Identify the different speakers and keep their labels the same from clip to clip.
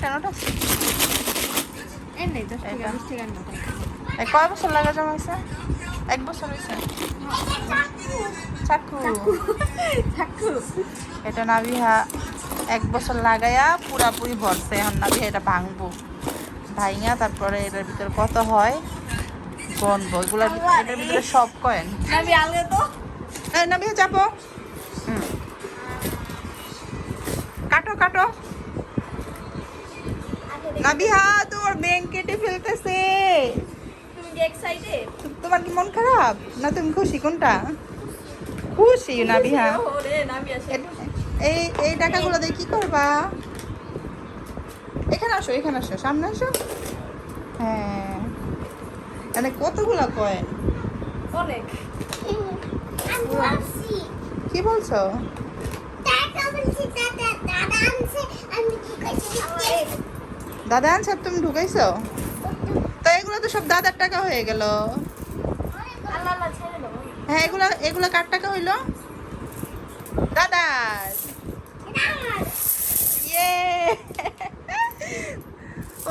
Speaker 1: একটা নোট আছে?
Speaker 2: এই নেই 10 টাকা 20 টাকার নোট।
Speaker 1: এই কয় বছর লাগা জমাইছে? 1 বছর হয়েছে। চাকু
Speaker 2: চাকু
Speaker 1: এটা নাবিহা 1 বছর লাগাইয়া পুরাপুরি ভরছে। এখন নাবিহা এটা ভাঙবো, ভাইঙা তারপরে এটার ভিতরে কত হয় গণবো। এগুলার এটার ভিতরে সব কয়েন।
Speaker 2: নাবি আলগে তো
Speaker 1: নাবিহা চাপো। কাটো কাটো। নাবিহা তোমার ব্যাংক কেটে ফেলতেছে।
Speaker 2: তুমি কি এক্সাইটেড?
Speaker 1: তোমার কি মন খারাপ না তুমি খুশি? কোনটা খুশি নাবিহা?
Speaker 2: ওরে নাবি আসে।
Speaker 1: এই টাকাগুলো দিয়ে কি করবা? এখানে আসো, এখানে আসো, সামনে আসো। হ্যাঁ, মানে কতগুলা কয়েন?
Speaker 2: অনেক।
Speaker 1: কি বলছো? দাদা আনছে আর তুমি ঢুকাইছো? তো এগুলো তো সব দাদার টাকা হয়ে গেল।
Speaker 2: আল্লাহ আল্লাহ ছেড়ে দাও।
Speaker 1: হ্যাঁ, এগুলো কার টাকা হইলো? দাদার। ইয়ে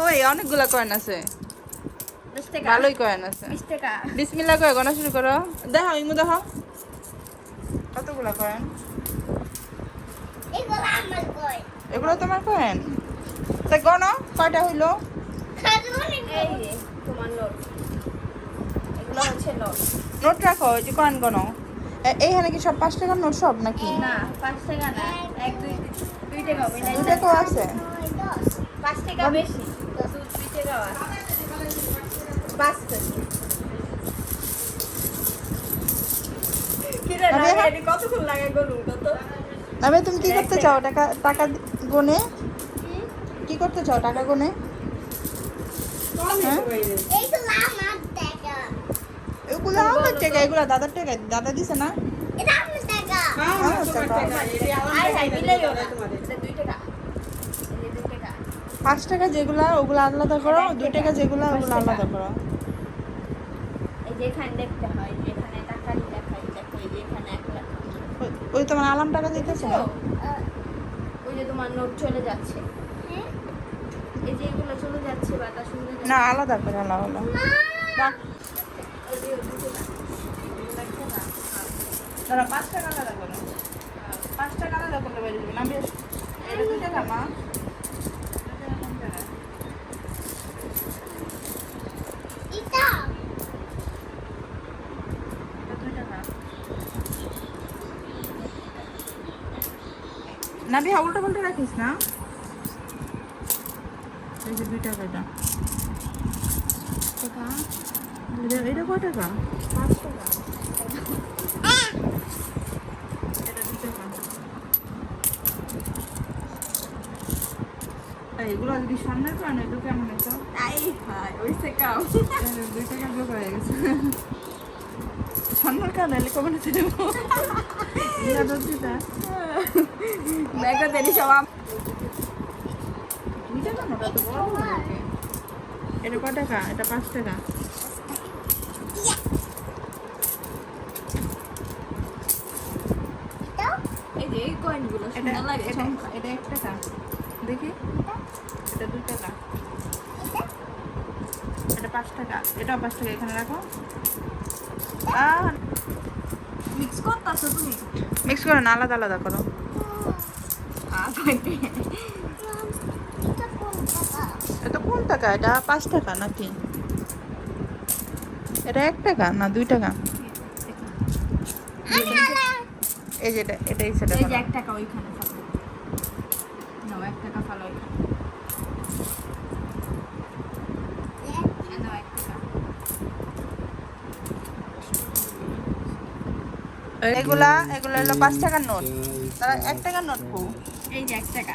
Speaker 1: ওই অনেকগুলা কয়েন আছে,
Speaker 2: 10 টাকা।
Speaker 1: ভালোই কয়েন আছে।
Speaker 2: 20 টাকা।
Speaker 1: বিসমিল্লাহ করে গণা শুরু করো। দেখো ইমু দেখো কতগুলা কয়েন। এগুলো তোমার কয়েন? তা গণো কয়টা হইলো।
Speaker 2: এই যে তোমার নোট। এগুলো হচ্ছে নোট।
Speaker 1: নোট রাখো, ওই যে কয়েন গণো। এইখানে কি সব 5 টাকার নোট সব নাকি?
Speaker 2: না 5 টাকা না, 1 2 টাকা হবে না।
Speaker 1: 2 টাকাও আছে।
Speaker 2: 5 টাকা বেশি, 2 টাকা আছে। 5 টাকা। কি রে না, এটি কতক্ষণ লাগে গরুন কত?
Speaker 1: নামে তুমি কি করতে চাও? টাকা টাকা গনে কি করতে চাও? টাকা গনে? হ্যাঁ, এগুলো আমার টাকা, এগুলো দাদার টাকা। দাদা দিছে না? আমার টাকা।
Speaker 2: আই হাই মিলাই ওরা তোমাদের। এটা 2 টাকা। এই 2 টাকা।
Speaker 1: 5 টাকা যেগুলা ওগুলো আলাদা করো, 2 টাকা যেগুলা ওগুলো আলাদা করো।
Speaker 2: এই যে এখানে দেখতে হয়, এখানে টাকা লেখা হয়, দেখো এই যে এখানে 1 লেখা।
Speaker 1: ওই তোমার আলাম টাকা দিতেছে না?
Speaker 2: ওই যে তোমার নোট চলে যাচ্ছে। এই যে এগুলো চলে যাচ্ছে, বাতাস উড়ে যাচ্ছে।
Speaker 1: না, আলাদা করে আলাদা। বাহ,
Speaker 2: ওই যে 2 টাকা। দেখো না?
Speaker 1: দাঁড়া, 5 টাকা আলাদা করো। 5 টাকা আলাদা করলে বেরিয়ে যাবে না? বেশ, এটা 2 টাকা মা। না বিহা উল্টো পাল্টা রাখিস না। এই যে 2 টাকা এটা।
Speaker 2: টাকা
Speaker 1: এটা কয় টাকা?
Speaker 2: 5 টাকা।
Speaker 1: এটা 2 টাকা। এগুলো যদি সামনের প্রাণ এগুলো কেমন হতো?
Speaker 2: আই হাই ওইসে কাম।
Speaker 1: 2 টাকা যোগ হয়ে গেছে। সামনের কান এলে কবে না দেবো? এটা দর্জিটা
Speaker 2: দেখো দেরি সব
Speaker 1: 2 টাকা নোটা তো বড় হয়ে গেছে। এটা কয় টাকা? এটা 5 টাকা।
Speaker 2: এই যে এই কয়েনগুলো
Speaker 1: এটা
Speaker 2: সুন্দর লাগে
Speaker 1: এটা
Speaker 2: চমকা।
Speaker 1: এটা 1 টাকা। দেখি, এটা 2 টাকা। এটা 5 টাকা। এটাও 5 টাকা। এখানে রাখো।
Speaker 2: মিক্স করতেছো তুমি?
Speaker 1: মিক্স করো না, আলাদা আলাদা করো। এটা কোন টাকা? এটা 5 টাকা নাকি? এটা 1 টাকা না 2 টাকা? এই যে এটাই সেটা
Speaker 2: এই যে
Speaker 1: করো।
Speaker 2: 1 টাকা ওইখানে ফালো। নাও 1 টাকা ফালো ওইখানে। নাও 1 টাকা।
Speaker 1: এগুলা হলো 5 টাকার নোট। তারা 1 টাকার নোট কো?
Speaker 2: এই যে 1 টাকা।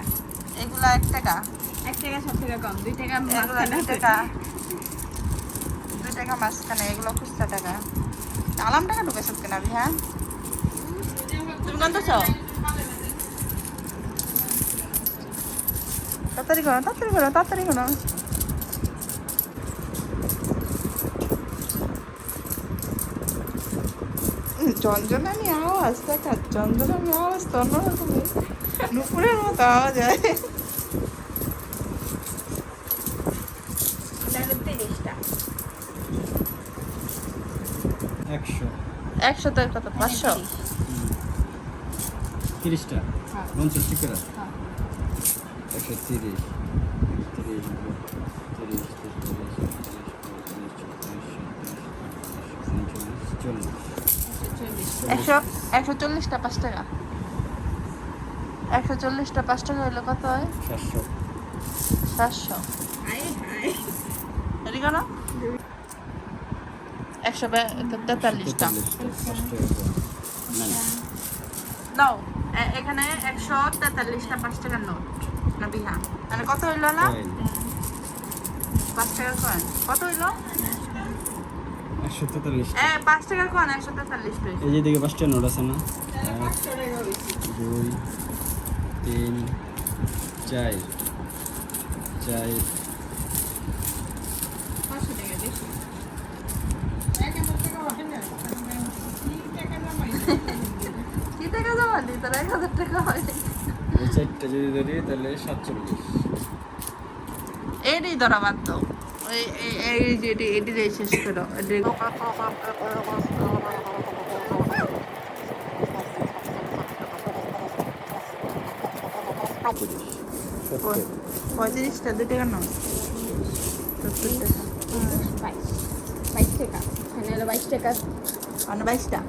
Speaker 1: এগুলা 1 টাকা।
Speaker 2: 1 টাকা সব থেকে কম, 2 টাকা
Speaker 1: এগুলা
Speaker 2: মাঝখানে
Speaker 1: 2 টাকা। 2 টাকা মাঝখানে। এগুলো খুচরা টাকা। আলাম টাকা ঢুকেছ কেন আমি? হ্যাঁ, তুমি কত চাও? তাড়াতাড়ি করো, তাড়াতাড়ি করো, তাড়াতাড়ি করো। ঝনঝনানি আওয়াজ, দেখা ঝনঝনানি আওয়াজ তো অন্যরকমের, নুপুরের মতো আওয়াজ হয়। 100 তো কত 500
Speaker 3: 30টা
Speaker 2: হ্যাঁ।
Speaker 3: 50 টাকা
Speaker 2: হ্যাঁ
Speaker 3: 130
Speaker 1: 140টা 5 টাকা 140টা 5 টাকা হইলে কত হয় 700 এদিকে না 143টা দাও এখানে 143টা 5 টাকার নোট না বিহা মানে কত হইলো না 5 টাকার কয়েন কত হইলো
Speaker 3: 143
Speaker 1: 5 টাকার কয়েন 143 হইছে
Speaker 3: এই যে দিকে 5টা নোট আছে না 1 2 3 4 4
Speaker 1: কি টাকা জমা দি তোর 1000 টাকা হয়
Speaker 3: এই চারটা যদি ধরি তাহলে 47
Speaker 1: এডি ধরা বাদ দাও এই যে এডি শেষ করো পঁয়ত্রিশটা 2 টাকা নাও 70 টাকা
Speaker 2: 22 টাকা এখানে হলো 22 টাকা
Speaker 1: মানে 22টা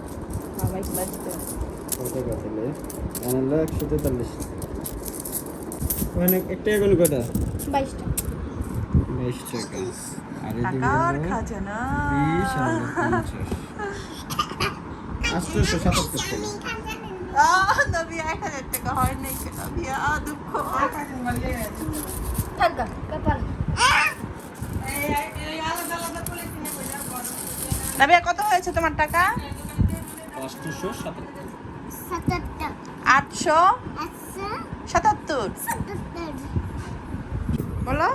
Speaker 2: হ্যাঁ 22 টাকা
Speaker 3: কত টাকা তাহলে আনলো 143 ওখানে একটা এখন কটা
Speaker 2: 22 টাকা
Speaker 3: 22 টাকা আর এদিকে
Speaker 1: টাকার
Speaker 3: হলো
Speaker 1: খাজানা
Speaker 3: 20 আর 50 877 টাকা
Speaker 1: নবী 1000 টাকা হয় নাই কেন বিয়া দুঃখ
Speaker 2: থাকা কপাল
Speaker 1: নবী কত হয়েছে তোমার টাকা
Speaker 3: 877
Speaker 1: 877 বলো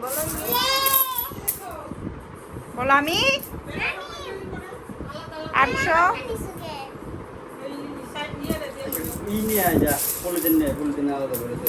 Speaker 2: বলো
Speaker 1: বলো আমি 800
Speaker 3: ই নিয়ে যা পলিথিন নিয়ে পলিথিন আলাদা করে দে